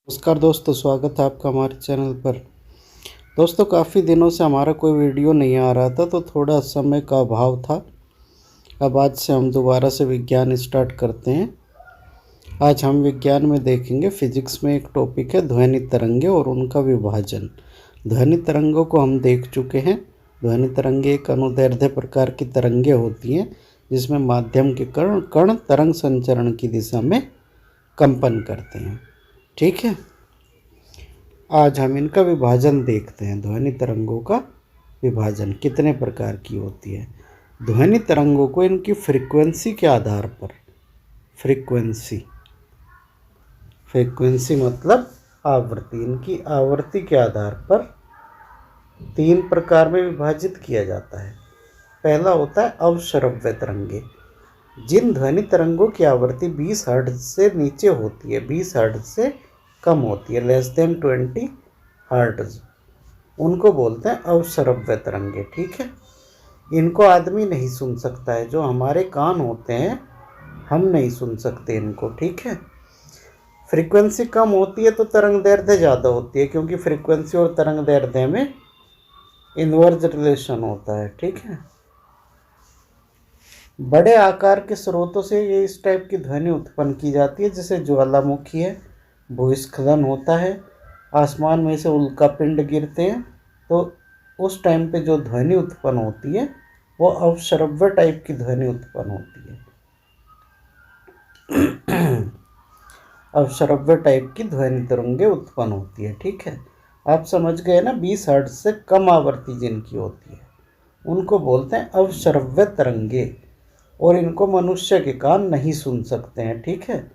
नमस्कार दोस्तों, स्वागत है आपका हमारे चैनल पर। दोस्तों, काफ़ी दिनों से हमारा कोई वीडियो नहीं आ रहा था, तो थोड़ा समय का अभाव था। अब आज से हम दोबारा से विज्ञान स्टार्ट करते हैं। आज हम विज्ञान में देखेंगे, फिजिक्स में एक टॉपिक है ध्वनि तरंगे और उनका विभाजन। ध्वनि तरंगों को हम देख चुके हैं। ध्वनि तरंगे एक अनुदैर्ध्य प्रकार की तरंगे होती हैं, जिसमें माध्यम के कण कण तरंग संचरण की दिशा में कंपन करते हैं। ठीक है, आज हम इनका विभाजन देखते हैं। ध्वनि तरंगों का विभाजन कितने प्रकार की होती है। ध्वनि तरंगों को इनकी फ्रीक्वेंसी के आधार पर, फ्रीक्वेंसी मतलब आवृत्ति, इनकी आवृत्ति के आधार पर तीन प्रकार में विभाजित किया जाता है। पहला होता है अवश्रव्य तरंगे। जिन ध्वनि तरंगों की आवृत्ति 20 हर्ट्ज से नीचे होती है, 20 हर्ट्ज से कम होती है, लेस देन 20 हर्ट्ज, उनको बोलते हैं अवश्रव्य तरंगे। ठीक है, इनको आदमी नहीं सुन सकता है, जो हमारे कान होते हैं हम नहीं सुन सकते इनको। ठीक है, फ्रीक्वेंसी कम होती है तो तरंग दैर्ध्य ज़्यादा होती है, क्योंकि फ्रीक्वेंसी और तरंग दैर्ध्य में इनवर्स रिलेशन होता है। ठीक है, बड़े आकार के स्रोतों से ये इस टाइप की ध्वनि उत्पन्न की जाती है, जैसे ज्वालामुखी है, भूस्खलन होता है, आसमान में से उल्कापिंड गिरते हैं, तो उस टाइम पे जो ध्वनि उत्पन्न होती है वो अवश्रव्य टाइप की ध्वनि उत्पन्न होती है। अवश्रव्य टाइप की ध्वनि तरंगे उत्पन्न होती है। ठीक है, आप समझ गए ना। 20 हर्ट्ज से कम आवृत्ति जिनकी होती है उनको बोलते हैं अवश्रव्य तरंगे, और इनको मनुष्य के कान नहीं सुन सकते हैं। ठीक है,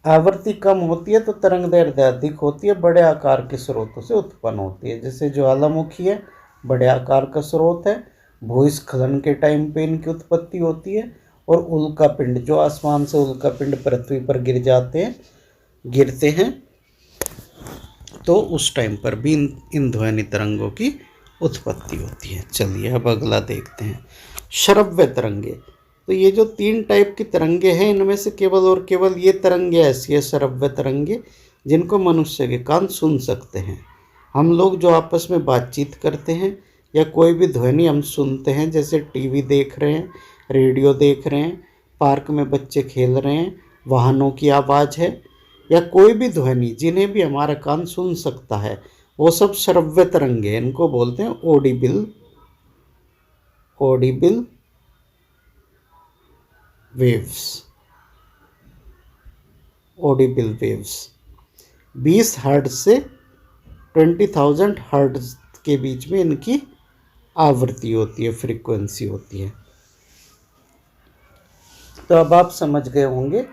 आवृत्ति कम होती है तो तरंग दैर्ध्य अधिक होती है, बड़े आकार के स्रोतों से उत्पन्न होती है, जैसे ज्वालामुखी है, बड़े आकार का स्रोत है, भूस्खलन के टाइम पे इनकी उत्पत्ति होती है, और उल्कापिंड, जो आसमान से उल्कापिंड पृथ्वी पर गिरते हैं, तो उस टाइम पर भी इन ध्वनि तरंगों की उत्पत्ति होती है। चलिए अब अगला देखते हैं, श्रव्य तरंगे। तो ये जो तीन टाइप की तरंगे हैं, इनमें से केवल और केवल ये तरंगे ऐसी है, श्रव्य तरंगे, जिनको मनुष्य के कान सुन सकते हैं। हम लोग जो आपस में बातचीत करते हैं या कोई भी ध्वनि हम सुनते हैं, जैसे टीवी देख रहे हैं, रेडियो देख रहे हैं, पार्क में बच्चे खेल रहे हैं, वाहनों की आवाज़ है, या कोई भी ध्वनि जिन्हें भी हमारा कान सुन सकता है, वो सब श्रव्य तरंगे। इनको बोलते हैं Audible waves. Audible waves 20 hertz से 20,000 हर्ट्ज के बीच में इनकी आवृत्ति होती है, फ्रीक्वेंसी होती है। तो अब आप समझ गए होंगे,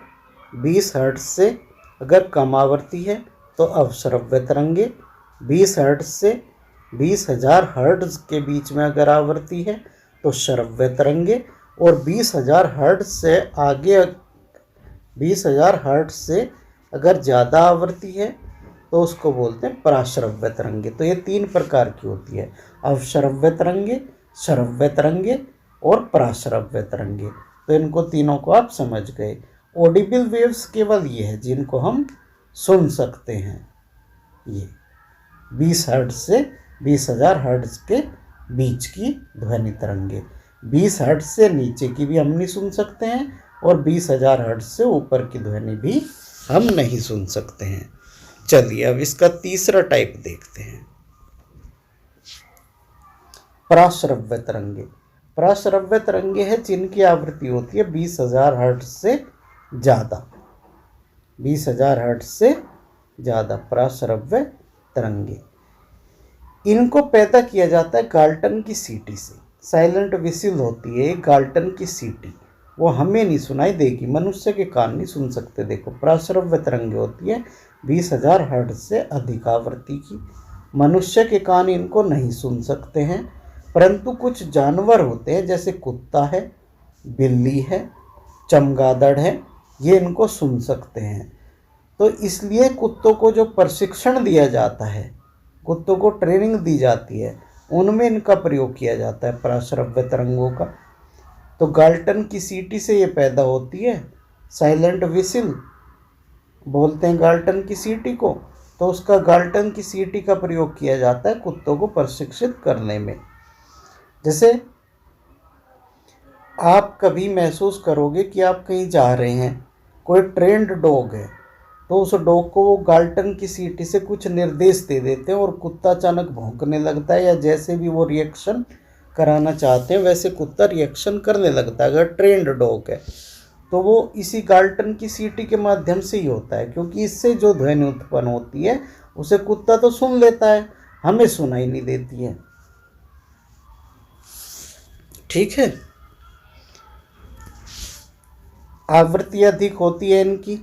20 हर्ट्ज से अगर कम आवृत्ति है तो अवश्रव्य तरंगे, 20 हर्ट्ज से 20,000 हर्ट्ज के बीच में अगर आवृत्ति है तो श्रव्य तरंगे, और 20,000 हर्ट्ज से आगे, 20,000 हर्ट्ज से अगर ज़्यादा आवृत्ति है तो उसको बोलते हैं पराश्रव्य तरंगे। तो ये तीन प्रकार की होती है, अवश्रव्य तरंगे, श्रव्य तरंगे और पराश्रव्य तरंगे। तो इनको तीनों को आप समझ गए। ऑडिबल वेव्स केवल ये है जिनको हम सुन सकते हैं, ये 20 हर्ट्ज से 20,000 हर्ट्ज के बीच की ध्वनि तरंगे। 20 हर्ट्ज से नीचे की भी हम नहीं सुन सकते हैं, और 20,000 हर्ट्ज से ऊपर की ध्वनि भी हम नहीं सुन सकते हैं। चलिए अब इसका तीसरा टाइप देखते हैं, पराश्रव्य तरंगे। पराश्रव्य तरंगे है जिनकी आवृत्ति होती है 20,000 हर्ट्ज से ज़्यादा, 20,000 हर्ट्ज से ज़्यादा पराश्रव्य तरंगे। इनको पैदा किया जाता है गाल्टन की सीटी से। साइलेंट विसिल होती है गाल्टन की सीटी, वो हमें नहीं सुनाई देगी, मनुष्य के कान नहीं सुन सकते। देखो, पराश्रव्य तरंगे होती है 20,000 हर्ट्ज से अधिक आवृत्ति की, मनुष्य के कान इनको नहीं सुन सकते हैं, परंतु कुछ जानवर होते हैं, जैसे कुत्ता है, बिल्ली है, चमगादड़ है, ये इनको सुन सकते हैं। तो इसलिए कुत्तों को जो प्रशिक्षण दिया जाता है, कुत्तों को ट्रेनिंग दी जाती है, उनमें इनका प्रयोग किया जाता है पराश्रव्य तरंगों का। तो गाल्टन की सीटी से ये पैदा होती है, साइलेंट विसिल, बोलते हैं गाल्टन की सीटी को, तो उसका गाल्टन की सीटी का प्रयोग किया जाता है कुत्तों को प्रशिक्षित करने में। जैसे आप कभी महसूस करोगे कि आप कहीं जा रहे हैं, कोई ट्रेंड डॉग है, तो उस डॉग को वो गाल्टन की सीटी से कुछ निर्देश दे देते हैं और कुत्ता अचानक भौंकने लगता है, या जैसे भी वो रिएक्शन कराना चाहते हैं वैसे कुत्ता रिएक्शन करने लगता है। अगर ट्रेंड डॉग है तो वो इसी गाल्टन की सीटी के माध्यम से ही होता है, क्योंकि इससे जो ध्वनि उत्पन्न होती है उसे कुत्ता तो सुन लेता है, हमें सुनाई नहीं देती है। ठीक है। आवृत्ति अधिक होती है इनकी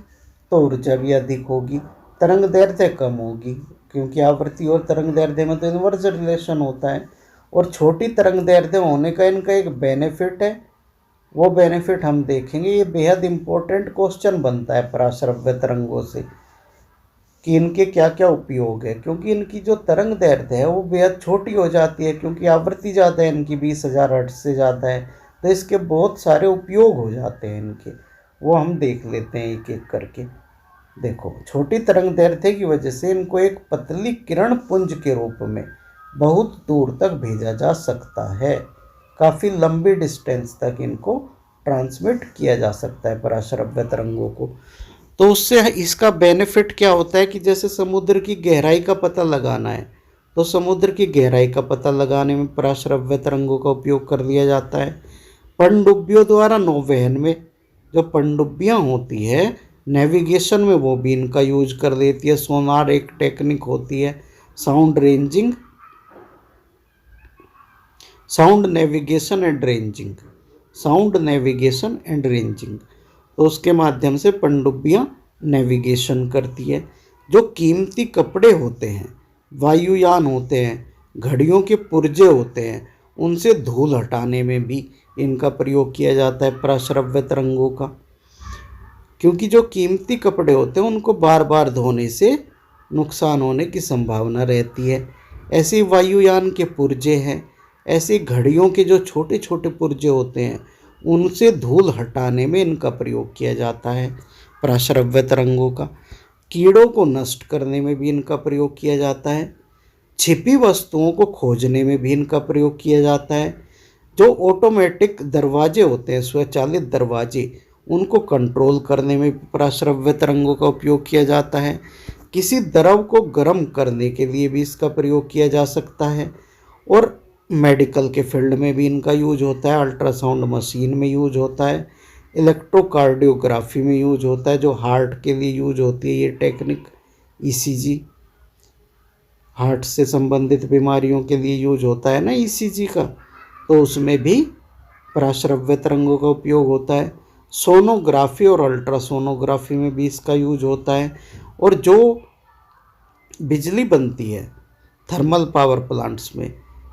तो ऊर्जा भी अधिक होगी, तरंग दैर्ध्य कम होगी, क्योंकि आवृत्ति और तरंग दैर्ध्य में तो इनवर्स रिलेशन होता है। और छोटी तरंग दैर्ध्य होने का इनका एक बेनिफिट है, वो बेनिफिट हम देखेंगे। ये बेहद इम्पोर्टेंट क्वेश्चन बनता है पराश्रव्य तरंगों से कि इनके क्या क्या उपयोग है, क्योंकि इनकी जो तरंग दैर्ध्य है वो बेहद छोटी हो जाती है, क्योंकि आवृत्ति ज़्यादा है इनकी, 20,000 हर्ट्ज से ज़्यादा है, तो इसके बहुत सारे उपयोग हो जाते हैं इनके, वो हम देख लेते हैं एक एक करके। देखो, छोटी तरंग दैर्ध्य की वजह से इनको एक पतली किरण पुंज के रूप में बहुत दूर तक भेजा जा सकता है, काफ़ी लंबी डिस्टेंस तक इनको ट्रांसमिट किया जा सकता है पराश्रव्य तरंगों को। तो उससे इसका बेनिफिट क्या होता है कि जैसे समुद्र की गहराई का पता लगाना है, तो समुद्र की गहराई का पता लगाने में पराश्रव्य तरंगों का उपयोग कर लिया जाता है। पनडुब्बियों द्वारा नौवहन में जो पनडुब्बियाँ होती है नेविगेशन में, वो भी इनका यूज कर देती है। सोनार एक टेक्निक होती है, sound ranging, sound navigation and ranging, sound navigation and ranging, तो उसके माध्यम से पनडुब्बियाँ नेविगेशन करती है। जो कीमती कपड़े होते हैं, वायुयान होते हैं, घड़ियों के पुर्जे होते हैं, उनसे धूल हटाने में भी इनका प्रयोग किया जाता है पराश्रव्य तरंगों का, क्योंकि जो कीमती कपड़े होते हैं उनको बार बार धोने से नुकसान होने की संभावना रहती है। ऐसे वायुयान के पुर्जे हैं, ऐसी घड़ियों के जो छोटे छोटे पुर्जे होते हैं उनसे धूल हटाने में इनका प्रयोग किया जाता है पराश्रव्य तरंगों का। कीड़ों को नष्ट करने में भी इनका प्रयोग किया जाता है। छिपी वस्तुओं को खोजने में भी इनका प्रयोग किया जाता है। जो ऑटोमेटिक दरवाजे होते हैं, स्वचालित दरवाजे, उनको कंट्रोल करने में पराश्रव्य तरंगों का उपयोग किया जाता है। किसी द्रव को गर्म करने के लिए भी इसका प्रयोग किया जा सकता है। और मेडिकल के फील्ड में भी इनका यूज होता है, अल्ट्रासाउंड मशीन में यूज होता है, इलेक्ट्रोकार्डियोग्राफी में यूज होता है, जो हार्ट के लिए यूज होती है ये टेक्निक, ईसीजी, हार्ट से संबंधित बीमारियों के लिए यूज होता है ना ईसीजी का, तो उसमें भी पराश्रव्य तरंगों का उपयोग होता है। सोनोग्राफी और अल्ट्रासोनोग्राफी में भी इसका यूज होता है। और जो बिजली बनती है थर्मल पावर प्लांट्स में,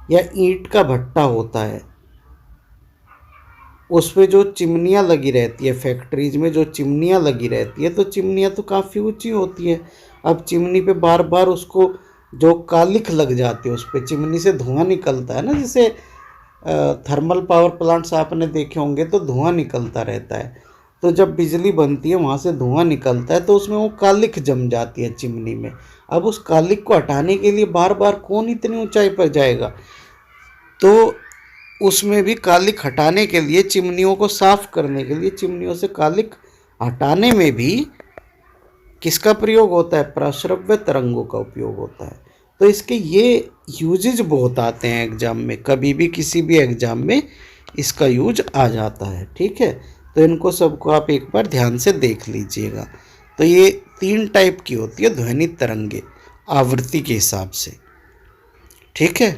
या ईंट का भट्टा होता है, उस पे जो चिमनियाँ लगी रहती है, फैक्ट्रीज में जो चिमनियाँ लगी रहती है, तो चिमनियाँ तो काफ़ी ऊंची होती है। अब चिमनी पे बार बार उसको जो कालिख लग जाती है, उस पर चिमनी से धुआं निकलता है ना, जैसे थर्मल पावर प्लांट्स आपने देखे होंगे तो धुआं निकलता रहता है। तो जब बिजली बनती है वहाँ से धुआं निकलता है, तो उसमें वो कालिख जम जाती है चिमनी में। अब उस कालिख को हटाने के लिए बार बार कौन इतनी ऊंचाई पर जाएगा, तो उसमें भी कालिख हटाने के लिए, चिमनियों को साफ करने के लिए, चिमनियों से कालिख हटाने में भी किसका प्रयोग होता है? पराश्रव्य तरंगों का उपयोग होता है। तो इसके ये यूजेज बहुत आते हैं एग्जाम में, कभी भी किसी भी एग्जाम में इसका यूज आ जाता है। ठीक है, तो इनको सबको आप एक बार ध्यान से देख लीजिएगा। तो ये 3 टाइप की होती है ध्वनि तरंगे आवृत्ति के हिसाब से। ठीक है।